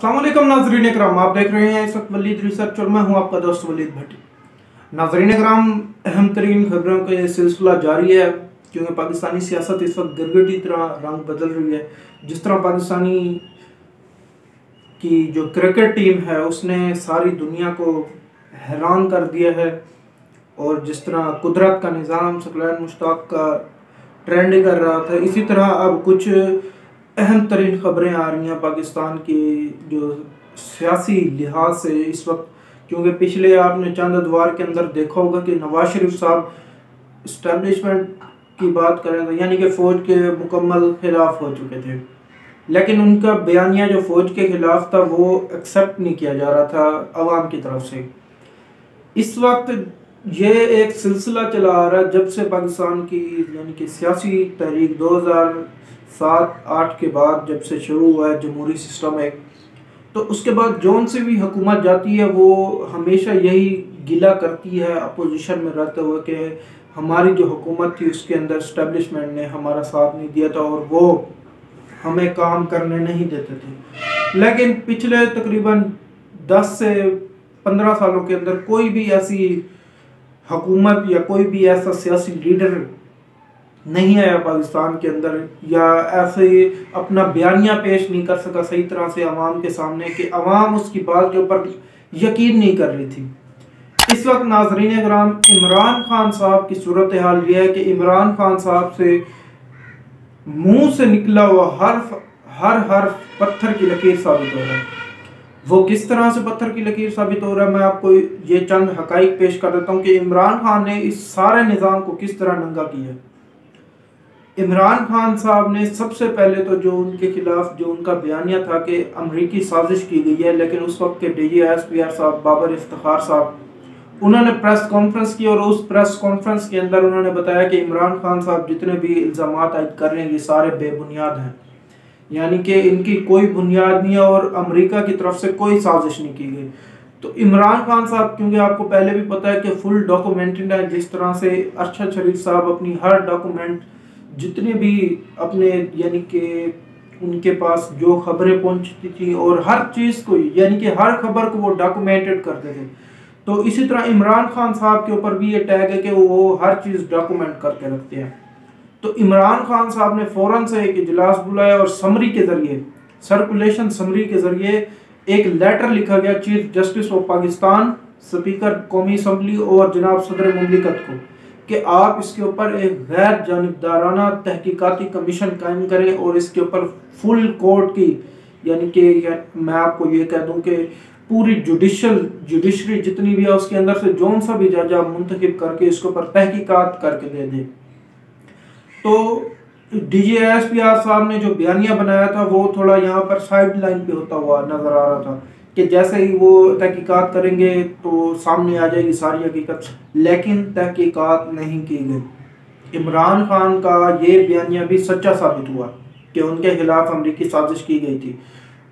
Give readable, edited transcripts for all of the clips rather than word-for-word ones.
अस्सलामुअलैकुम नाज़रीन इकराम, आप देख रहे हैं इस वक्त वलीद रिसर्च और मैं हूं आपका दोस्त वलीद भट्टी। नाज़रीन इकराम, अहम तरीन खबरों का ये सिलसिला जारी है क्योंकि पाकिस्तानी सियासत इस वक्त गिरगिटी तरह रंग बदल रही है। जिस तरह पाकिस्तानी की जो क्रिकेट टीम है उसने सारी दुनिया को हैरान कर दिया है और जिस तरह कुदरत का निज़ाम सकलैन मुश्ताक का ट्रेंड कर रहा था, इसी तरह अब कुछ अहम तरीन खबरें आ रही हैं पाकिस्तान की जो सियासी लिहाज से इस वक्त। क्योंकि पिछले आपने चंद अदवार के अंदर देखा होगा कि नवाज शरीफ साहब इस्टेब्लिशमेंट की बात करें तो यानी कि फ़ौज के मुकम्मल खिलाफ हो चुके थे, लेकिन उनका बयानिया जो फ़ौज के खिलाफ था वो एक्सेप्ट नहीं किया जा रहा था अवाम की तरफ से। इस वक्त ये एक सिलसिला चला आ रहा है जब से पाकिस्तान की यानी कि सियासी तहरीक 2007-8 के बाद जब से शुरू हुआ है जमहूरी सिस्टम एक, तो उसके बाद जौन से भी हुकूमत जाती है वो हमेशा यही गिला करती है अपोजिशन में रहते हुए कि हमारी जो हुकूमत थी उसके अंदर इस्टेब्लिशमेंट ने हमारा साथ नहीं दिया था और वो हमें काम करने नहीं देते थे। लेकिन पिछले तकरीबन 10 से 15 सालों के अंदर कोई भी ऐसी हुकूमत या कोई भी ऐसा सियासी लीडर नहीं आया पाकिस्तान के अंदर या ऐसे अपना बयानिया पेश नहीं कर सका सही तरह से अवाम के सामने कि अवाम उसकी बात के ऊपर यकीन नहीं कर रही थी। इस वक्त नाज़रीन इकराम, इमरान खान साहब की सूरत हाल यह है कि इमरान खान साहब से मुंह से निकला हुआ हर पत्थर की लकीर साबित हो रहा है। वो किस तरह से पत्थर की लकीर साबित हो रहा है, मैं आपको ये चंद हकाइक पेश कर देता हूँ कि इमरान खान ने इस सारे निज़ाम को किस तरह नंगा किया। इमरान खान साहब ने सबसे पहले तो जो उनके खिलाफ जो उनका बयानिया था कि अमरीकी साजिश की गई है, लेकिन उस वक्त के DGSPR साहब बाबर इफ्तिखार साहब उन्होंने प्रेस कॉन्फ्रेंस की और उस प्रेस कॉन्फ्रेंस के अंदर उन्होंने बताया कि इमरान खान साहब जितने भी इल्ज़ाम आयद कर रहे हैं ये सारे बेबुनियाद हैं, यानी कि इनकी कोई बुनियाद नहीं है और अमेरिका की तरफ से कोई साजिश नहीं की गई। तो इमरान खान साहब, क्योंकि आपको पहले भी पता है कि फुल डॉक्यूमेंटेड है, जिस तरह से अरशद शरीफ साहब अपनी हर डॉक्यूमेंट जितने भी अपने यानी कि उनके पास जो खबरें पहुंचती थी और हर चीज़ को यानी कि हर खबर को वो डॉक्यूमेंटेड करते थे, तो इसी तरह इमरान खान साहब के ऊपर भी ये टैग है कि वो हर चीज़ डॉक्यूमेंट करके रखते हैं। तो इमरान खान साहब ने फ़ौरन से एक इजलास बुलाया और समरी के ज़रिए सर्कुलेशन समरी के ज़रिए एक लेटर लिखा गया chief justice of Pakistan, speaker कौमी असम्बली और जनाब सदर मुमलिकत को कि आप इसके ऊपर एक गैर जानिबदाराना तहकीकाती कमीशन कायम करें और इसके ऊपर फुल कोर्ट की यानी कि मैं आपको ये कह दूं कि पूरी जुडिशरी जितनी भी है उसके अंदर से जौन सा भी जज आप मुंतखब करके इसके ऊपर तहकीकात करके दे दें। तो DGSPR साहब ने जो बयानिया बनाया था वो थोड़ा यहाँ पर साइड लाइन पे होता हुआ नज़र आ रहा था कि जैसे ही वो तहकीकात करेंगे तो सामने आ जाएगी सारी हकीकत, लेकिन तहकीकात नहीं की गई। इमरान खान का ये बयानिया भी सच्चा साबित हुआ कि उनके खिलाफ अमरीकी साजिश की गई थी।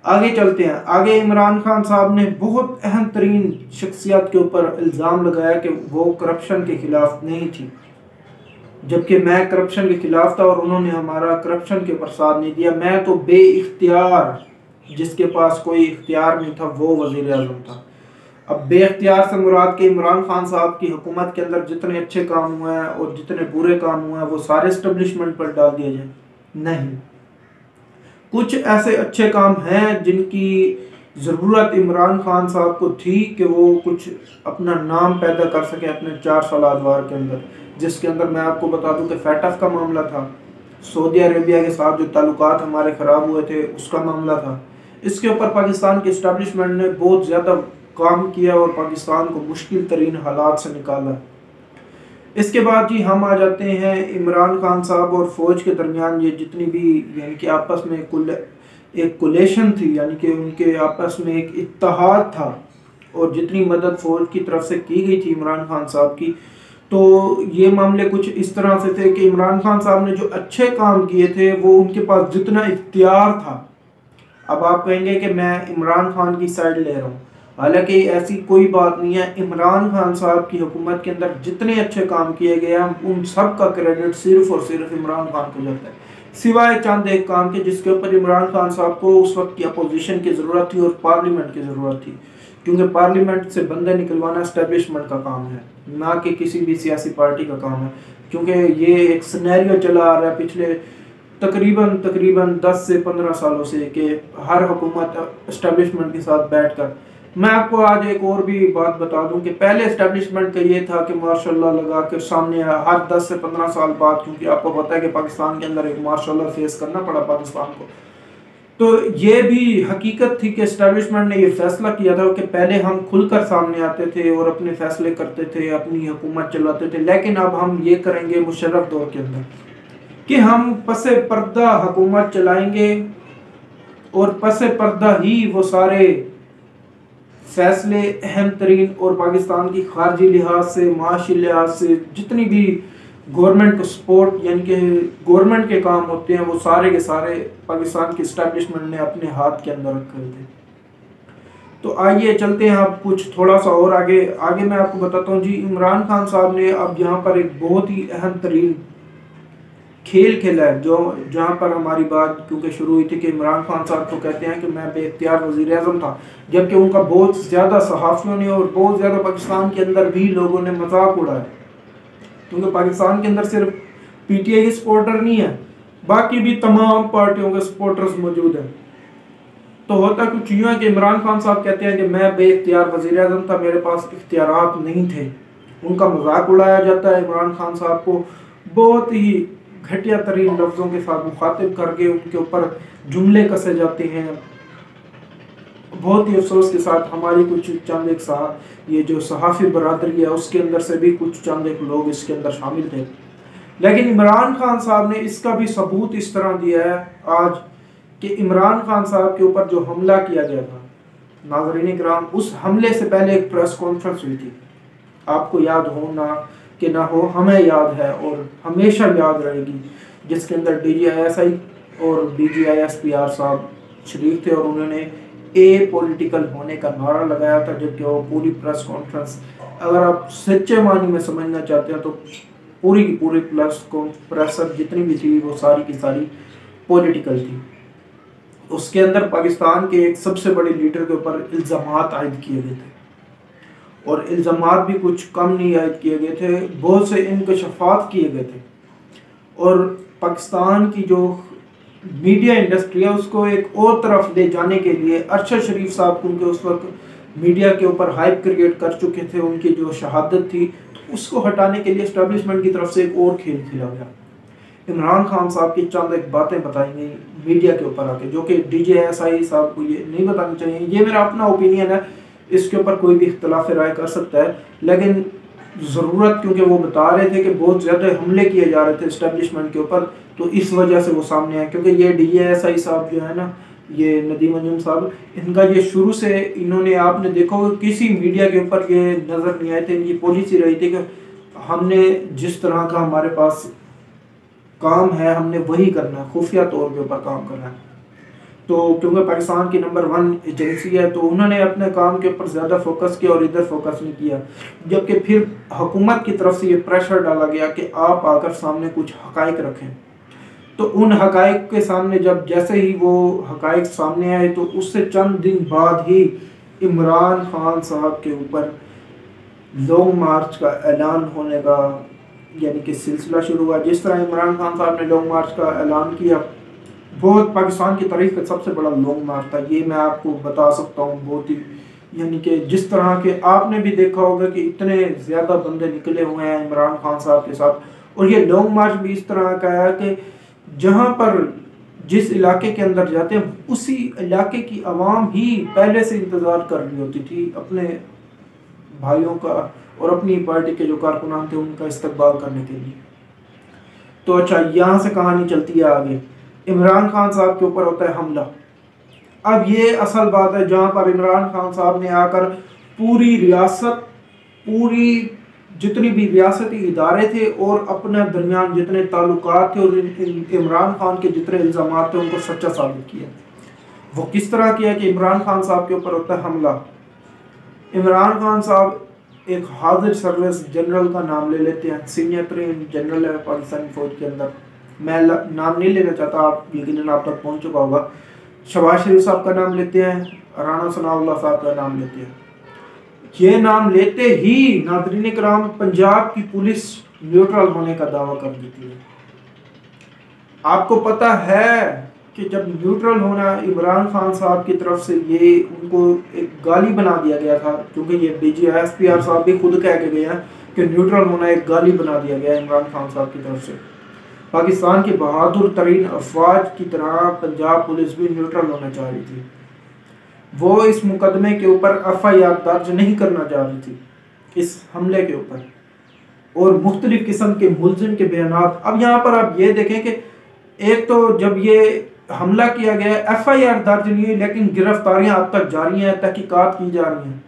आगे चलते हैं। आगे इमरान खान साहब ने बहुत अहम तरीन शख्सियत के ऊपर इल्ज़ाम लगाया कि वो करप्शन के खिलाफ नहीं थी, जबकि मैं करप्शन के खिलाफ था और उन्होंने हमारा करप्शन के ऊपर साथ नहीं दिया। मैं तो बेइख्तियार, जिसके पास कोई इख्तियार नहीं था वो वज़ीर आज़म था। अब बेइख्तियार से मुराद के इमरान खान साहब की हुकूमत के अंदर जितने अच्छे काम हुए हैं और जितने बुरे काम हुए हैं वो सारे इस्टेब्लिशमेंट पर डाल दिए जाए? नहीं, कुछ ऐसे अच्छे काम हैं जिनकी ज़रूरत इमरान खान साहब को थी कि वो कुछ अपना नाम पैदा कर सके अपने 4 साल अदवार के अंदर, जिसके अंदर मैं आपको बता दूं कि फैटफ का मामला था, सऊदी अरेबिया के साथ जो ताल्लुकात हमारे ख़राब हुए थे उसका मामला था। इसके ऊपर पाकिस्तान के इस्टेब्लिशमेंट ने बहुत ज़्यादा काम किया और पाकिस्तान को मुश्किल तरीन हालात से निकाला। इसके बाद जी हम आ जाते हैं इमरान खान साहब और फ़ौज के दरमियान ये जितनी भी यानी कि आपस में एक कोलेशन थी, यानी कि उनके आपस में एक इत्तेहाद था और जितनी मदद फ़ौज की तरफ से की गई थी इमरान खान साहब की, तो ये मामले कुछ इस तरह से थे कि इमरान खान साहब ने जो अच्छे काम किए थे वो उनके पास जितना इख्तियार था। अब आप कहेंगे कि मैं इमरान खान की साइड ले रहा हूँ, हालांकि ऐसी कोई बात नहीं है। इमरान खान साहब की हुकूमत के अंदर जितने अच्छे काम किए गए हैं उन सब का क्रेडिट सिर्फ और सिर्फ इमरान खान को जाता है, सिवाय चंद एक काम के जिसके ऊपर इमरान खान साहब को उस वक्त की अपोजिशन की ज़रूरत थी और पार्लियामेंट की ज़रूरत थी, क्योंकि पार्लियामेंट से बंदे निकलवाना एस्टेब्लिशमेंट का काम है, ना कि किसी भी सियासी पार्टी का काम है। क्योंकि ये एक सिनेरियो चला आ रहा है पिछले तकरीबन 10 से 15 सालों से कि हर हुकूमत एस्टेब्लिशमेंट के साथ बैठकर। मैं आपको आज एक और भी बात बता दूं कि पहले एस्टेब्लिशमेंट का ये था कि मार्शल लगा के सामने हर 10 से 15 साल बाद, क्योंकि आपको पता है कि पाकिस्तान के अंदर एक मार्शल फेस करना पड़ा पाकिस्तान को, तो ये भी हकीकत थी कि एस्टेब्लिशमेंट ने ये फैसला किया था कि पहले हम खुलकर सामने आते थे और अपने फैसले करते थे, अपनी हुकूमत चलाते थे, लेकिन अब हम ये करेंगे मुशर्रफ दौर के अंदर कि हम पसे पर्दा हुकूमत चलाएंगे और पसे पर्दा ही वो सारे फैसले अहम तरीन और पाकिस्तान की खारजी लिहाज से, माशी लिहाज से जितनी भी गवर्नमेंट को सपोर्ट यानी कि गवर्नमेंट के काम होते हैं वो सारे के सारे पाकिस्तान की इस्टेब्लिशमेंट ने अपने हाथ के अंदर रखे थे। तो आइए चलते हैं अब कुछ थोड़ा सा और आगे मैं आपको बताता हूँ जी। इमरान खान साहब ने अब यहाँ पर एक बहुत ही अहम तरीन खेल खेला है, जो जहाँ पर हमारी बात क्योंकि शुरू हुई थी कि इमरान खान साहब तो कहते हैं कि मैं बेख्तियार वज़ीर आज़म था, जबकि उनका बहुत ज़्यादा सहाफ़ियों ने और बहुत ज़्यादा पाकिस्तान के अंदर भी लोगों ने मजाक उड़ाया, क्योंकि पाकिस्तान के अंदर सिर्फ पीटीआई के सपोर्टर नहीं है, बाकी भी तमाम पार्टियों के सपोर्टर्स मौजूद हैं। तो होता कुछ यूँ है कि इमरान खान साहब कहते हैं कि मैं बेख्तियार वज़ीर आज़म था, मेरे पास इख्तियारात नहीं थे। उनका मजाक उड़ाया जाता है, इमरान खान साहब को बहुत ही घटिया तरीन लफ्ज़ों के साथ मुखातिब करके उनके ऊपर जुमले कसे जाते हैं। बहुत ही अफसोस के साथ हमारी कुछ चंद एक ये जो सहाफ़ी बरादरी है उसके अंदर से भी कुछ चंद एक लोग इसके अंदर शामिल थे, लेकिन इमरान खान साहब ने इसका भी सबूत इस तरह दिया है आज कि इमरान खान साहब के ऊपर जो हमला किया गया था, नाज़रीन किराम, उस हमले से पहले एक प्रेस कॉन्फ्रेंस हुई थी, आपको याद हो ना कि ना हो, हमें याद है और हमेशा याद रहेगी, जिसके अंदर DGISI और DGISPR साहब शरीक थे और उन्होंने ए पॉलिटिकल होने का नारा लगाया था, जबकि वो पूरी प्रेस कॉन्फ्रेंस अगर आप सच्चे मानी में समझना चाहते हैं तो पूरी की पूरी प्रेस जितनी भी थी वो सारी की सारी पॉलिटिकल थी। उसके अंदर पाकिस्तान के एक सबसे बड़े लीडर के ऊपर इल्ज़ामात आयद किए गए थे और इल्ज़ामात भी कुछ कम नहीं आयद किए गए थे, बहुत से इंकशाफात किए गए थे और पाकिस्तान की जो मीडिया इंडस्ट्री है उसको एक और तरफ ले जाने के लिए अरशद शरीफ साहब क्योंकि उस वक्त मीडिया के ऊपर हाइप क्रिएट कर चुके थे, उनकी जो शहादत थी, तो उसको हटाने के लिए एस्टेब्लिशमेंट की तरफ से एक और खेल खेला गया। इमरान खान साहब की चंद एक बातें बताई गई मीडिया के ऊपर आके, जो कि DGISI साहब को ये नहीं बतानी चाहिए, ये मेरा अपना ओपिनियन है, इसके ऊपर कोई भी इख्तलाफ राय कर सकता है, लेकिन ज़रूरत क्योंकि वो बता रहे थे कि बहुत ज़्यादा हमले किए जा रहे थे इस्टेब्लिशमेंट के ऊपर, तो इस वजह से वो सामने आए। क्योंकि ये DGISI साहब जो है ना, ये नदीम अंजुम साहब, इनका ये शुरू से इन्होंने, आपने देखा होगा किसी मीडिया के ऊपर ये नज़र नहीं आए थे, इनकी पॉलिसी रही थी कि हमने जिस तरह का हमारे पास काम है हमने वही करना है, खुफिया तौर के ऊपर काम करना है। तो क्योंकि पाकिस्तान की नंबर 1 एजेंसी है तो उन्होंने अपने काम के ऊपर ज़्यादा फोकस किया और इधर फोकस नहीं किया, जबकि फिर हुकूमत की तरफ से ये प्रेशर डाला गया कि आप आकर सामने कुछ हकाइक रखें। तो उन हकाइक के सामने जब जैसे ही वो हकाइक सामने आए तो उससे चंद दिन बाद ही इमरान खान साहब के ऊपर लॉन्ग मार्च का ऐलान होने का यानी कि सिलसिला शुरू हुआ। जिस तरह इमरान खान साहब ने लॉन्ग मार्च का ऐलान किया, बहुत पाकिस्तान की तारीख का सबसे बड़ा लॉन्ग मार्च था, ये मैं आपको बता सकता हूँ। बहुत ही यानी कि जिस तरह के आपने भी देखा होगा कि इतने ज़्यादा बंदे निकले हुए हैं इमरान खान साहब के साथ, और ये लॉन्ग मार्च भी इस तरह का है कि जहाँ पर जिस इलाके के अंदर जाते हैं उसी इलाके की आवाम ही पहले से इंतज़ार कर रही होती थी अपने भाइयों का और अपनी पार्टी के जो कारकुनान थे उनका इस्तकबाल करने के लिए। तो अच्छा, यहाँ से कहानी चलती है आगे। इमरान खान साहब के ऊपर होता है हमला। अब ये असल बात है जहाँ पर इमरान खान साहब ने आकर पूरी रियासत, पूरी जितनी भी रियासती इदारे थे और अपने दरमियान जितने ताल्लुकात थे और इमरान खान के जितने इल्ज़ामात थे उनको सच्चा साबित किया। वो किस तरह किया कि इमरान खान साहब के ऊपर होता है हमला। इमरान खान साहब एक हाजिर सर्विस जनरल का नाम ले लेते हैं, सीनियर तरीन जनरल है पाकिस्तानी फौज के अंदर, मैं नाम नहीं लेना चाहता, आप यकीनन आप तक पहुंच चुका होगा। शहबाज शरीफ साहब का नाम लेते हैं, राणा सनाउल्लाह साहब का नाम लेते हैं। ये नाम लेते ही नाज़रीन किराम पंजाब की पुलिस न्यूट्रल होने का दावा कर देती है। आपको पता है कि जब न्यूट्रल होना इमरान खान साहब की तरफ से ये उनको एक गाली बना दिया गया था, क्योंकि ये DGSPR साहब भी खुद कह के गए हैं कि न्यूट्रल होना एक गाली बना दिया गया इमरान खान साहब की तरफ से। पाकिस्तान की बहादुर तरीन अफवाज की तरह पंजाब पुलिस भी न्यूट्रल होना चाह रही थी। वो इस मुकदमे के ऊपर FIR दर्ज नहीं करना चाह रही थी, इस हमले के ऊपर, और मुख्तलिफ किस्म के मुल्जिम के बयानात। अब यहाँ पर आप ये देखें कि एक तो जब ये हमला किया गया, FIR दर्ज नहीं हुई, लेकिन गिरफ्तारियां अब तक जारी हैं, तहकीकात की जा रही हैं।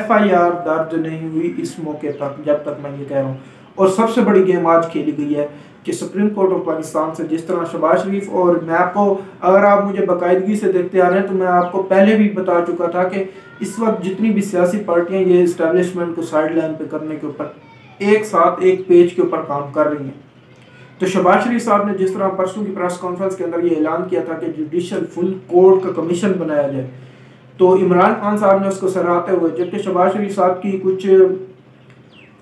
FIR दर्ज नहीं हुई इस मौके तक, जब तक मैं ये कह रहा हूँ। और सबसे बड़ी गेम आज खेली गई है कि सुप्रीम कोर्ट ऑफ पाकिस्तान से जिस तरह शहबाज शरीफ, और मैं आपको, अगर आप मुझे बाकायदगी से देखते आ रहे हैं तो मैं आपको पहले भी बता चुका था कि इस वक्त जितनी भी सियासी पार्टियां ये इस्टेब्लिशमेंट को साइड लाइन पर करने के ऊपर एक साथ एक पेज के ऊपर काम कर रही हैं। तो शहबाज शरीफ साहब ने जिस तरह परसों की प्रेस कॉन्फ्रेंस के अंदर ये ऐलान किया था कि जुडिशल फुल कोर्ट का कमीशन बनाया जाए, तो इमरान खान साहब ने उसको सराहते हुए, जबकि शहबाज शरीफ साहब की कुछ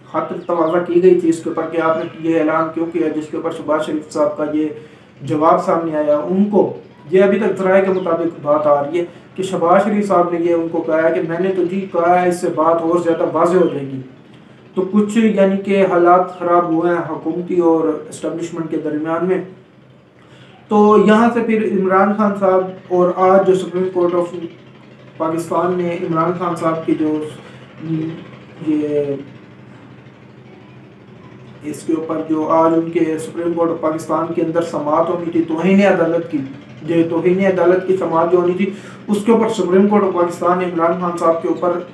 खातिर तवाज़ा की गई थी इसके ऊपर कि आपने ये ऐलान क्यों किया, जिसके ऊपर शहबाज शरीफ साहब का ये जवाब सामने आया। उनको ये अभी तक ज़राए के मुताबिक बात आ रही है कि शहबाज शरीफ साहब ने ये उनको कहा है कि मैंने तो जी कहा है, इससे बात और ज़्यादा वाज़ेह हो जाएगी। तो कुछ यानी कि हालात ख़राब हुए हैं हुकूमती और इस्टेब्लिशमेंट के दरमियान में। तो यहाँ से फिर इमरान खान साहब, और आज जो सुप्रीम कोर्ट ऑफ पाकिस्तान ने इमरान खान साहब की जो ये इसके ऊपर जो आज उनके सुप्रीम कोर्ट ऑफ पाकिस्तान के अंदर समाअत होनी थी, तौहीन अदालत की, जो तौहीन अदालत की समाअत जो होनी थी, उसके ऊपर सुप्रीम कोर्ट ऑफ पाकिस्तान ने इमरान खान साहब के ऊपर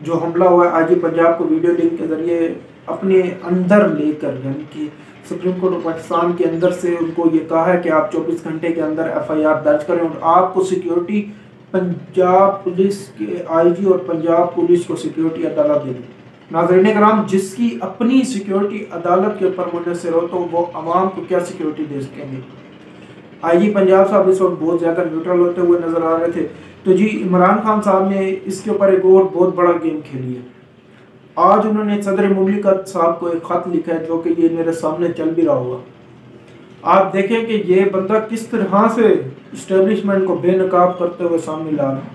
जो हमला हुआ है IG पंजाब को वीडियो लिंक के जरिए अपने अंदर लेकर, यानी कि सुप्रीम कोर्ट ऑफ पाकिस्तान के अंदर से उनको ये कहा है कि आप 24 घंटे के अंदर FIR दर्ज करें और आपको सिक्योरिटी पंजाब पुलिस के IG और पंजाब पुलिस को सिक्योरिटी अदालत दे दी। नाज़रीन किराम, जिसकी अपनी सिक्योरिटी अदालत के ऊपर मुनहसर हो तो वो आवाम को क्या सिक्योरिटी दे सकेंगे। IG पंजाब साहब इस वक्त बहुत ज़्यादा न्यूट्रल होते हुए नज़र आ रहे थे। तो जी इमरान खान साहब ने इसके ऊपर एक और बहुत बड़ा गेम खेली है। आज उन्होंने सदर मुमलिकत साहब को एक ख़त लिखा है, जो कि ये मेरे सामने चल भी रहा होगा। आप देखें कि ये बंदा किस तरह से इस्टेब्लिशमेंट को बेनकाब करते हुए सामने ला रहा है।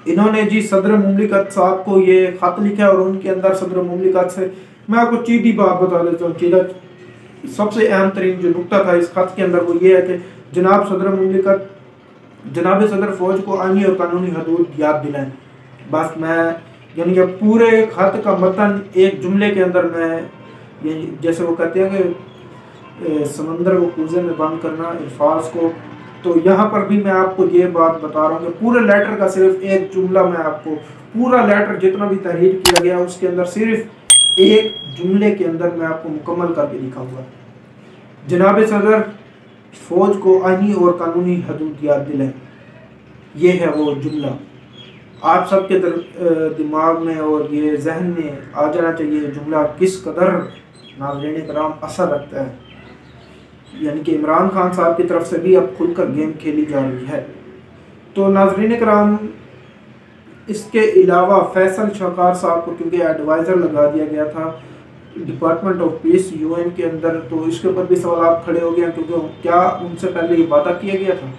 इन्होंने जी सदर मुमलिकत साहब को ये ख़त लिखा है, और उनके अंदर सदर मुमलिकत से मैं आपको सीधी बात बता देता हूँ। सीधा सबसे अहम तरीन जो नुकता था इस ख़त के अंदर वो ये है कि जनाब सदर मुमलिकत, जनाब सदर फौज को आईनी और कानूनी हदूद याद दिलाएं। बस मैं यानी कि पूरे खत का मतन एक जुमले के अंदर मैं, जैसे वो कहते हैं कि समंदर को कूजे में बंद करना अल्फाज को, तो यहाँ पर भी मैं आपको ये बात बता रहा हूँ कि पूरे लेटर का सिर्फ एक जुमला, मैं आपको पूरा लेटर जितना भी तहरीर किया गया उसके अंदर सिर्फ एक जुमले के अंदर मैं आपको मुकम्मल करके दिखाऊंगा। जनाब सदर फौज को आईनी और कानूनी हदूद याद दिलाएं, ये है वो जुमला। आप सबके दिमाग में और ये जहन में आ जाना चाहिए जुमला किस कदर नाज़रीन किराम असर रखता है। यानी कि इमरान खान साहब की तरफ से भी अब खुलकर गेम खेली जा रही है। तो नाज़रीन किराम, इसके अलावा फैसल शौकार साहब को क्योंकि एडवाइज़र लगा दिया गया था डिपार्टमेंट ऑफ पीस UN के अंदर, तो इसके ऊपर भी सवाल खड़े हो गए, क्योंकि क्या उनसे पहले ये वादा किया गया था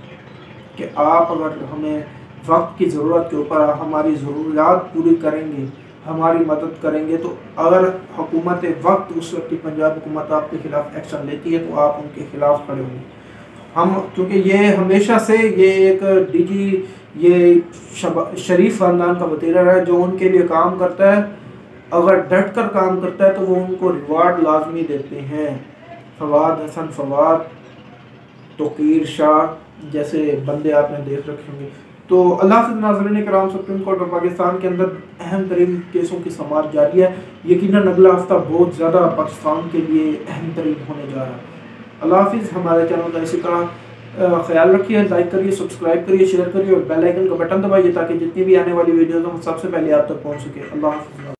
कि आप अगर हमें वक्त की ज़रूरत के ऊपर हमारी ज़रूरियात पूरी करेंगे, हमारी मदद करेंगे, तो अगर हुकूमत वक्त उस वक्त की पंजाब हुकूमत आपके खिलाफ एक्शन लेती है तो आप उनके खिलाफ खड़े होंगे। हम क्योंकि ये हमेशा से ये एक DG ये शरीफ ख़ानदान का वतीरा है जो उनके लिए काम करता है, अगर डट कर काम करता है तो वो उनको रिवार्ड लाजमी देते हैं। फवाद हसन फवाद, तोकीर शाह जैसे बंदे आपने देख रखे होंगे। तो अल्लाह से नाज़रीन किराम, सुप्रीम कोर्ट ऑफ पाकिस्तान के अंदर अहम तरीन केसों की समाअत जारी है। यकीनन अगला हफ्ता बहुत ज़्यादा पाकिस्तान के लिए अहम तरीन होने जा रहा है। अल्लाह हाफिज़। हमारे चैनल का इसी तरह ख्याल रखिए, लाइक करिए, सब्सक्राइब करिए, शेयर करिए और बेल आइकन का बटन दबाइए ताकि जितनी भी आने वाली वीडियोज़ हम सबसे पहले आप तक पहुँच सके। अल्लाह हाफिज़।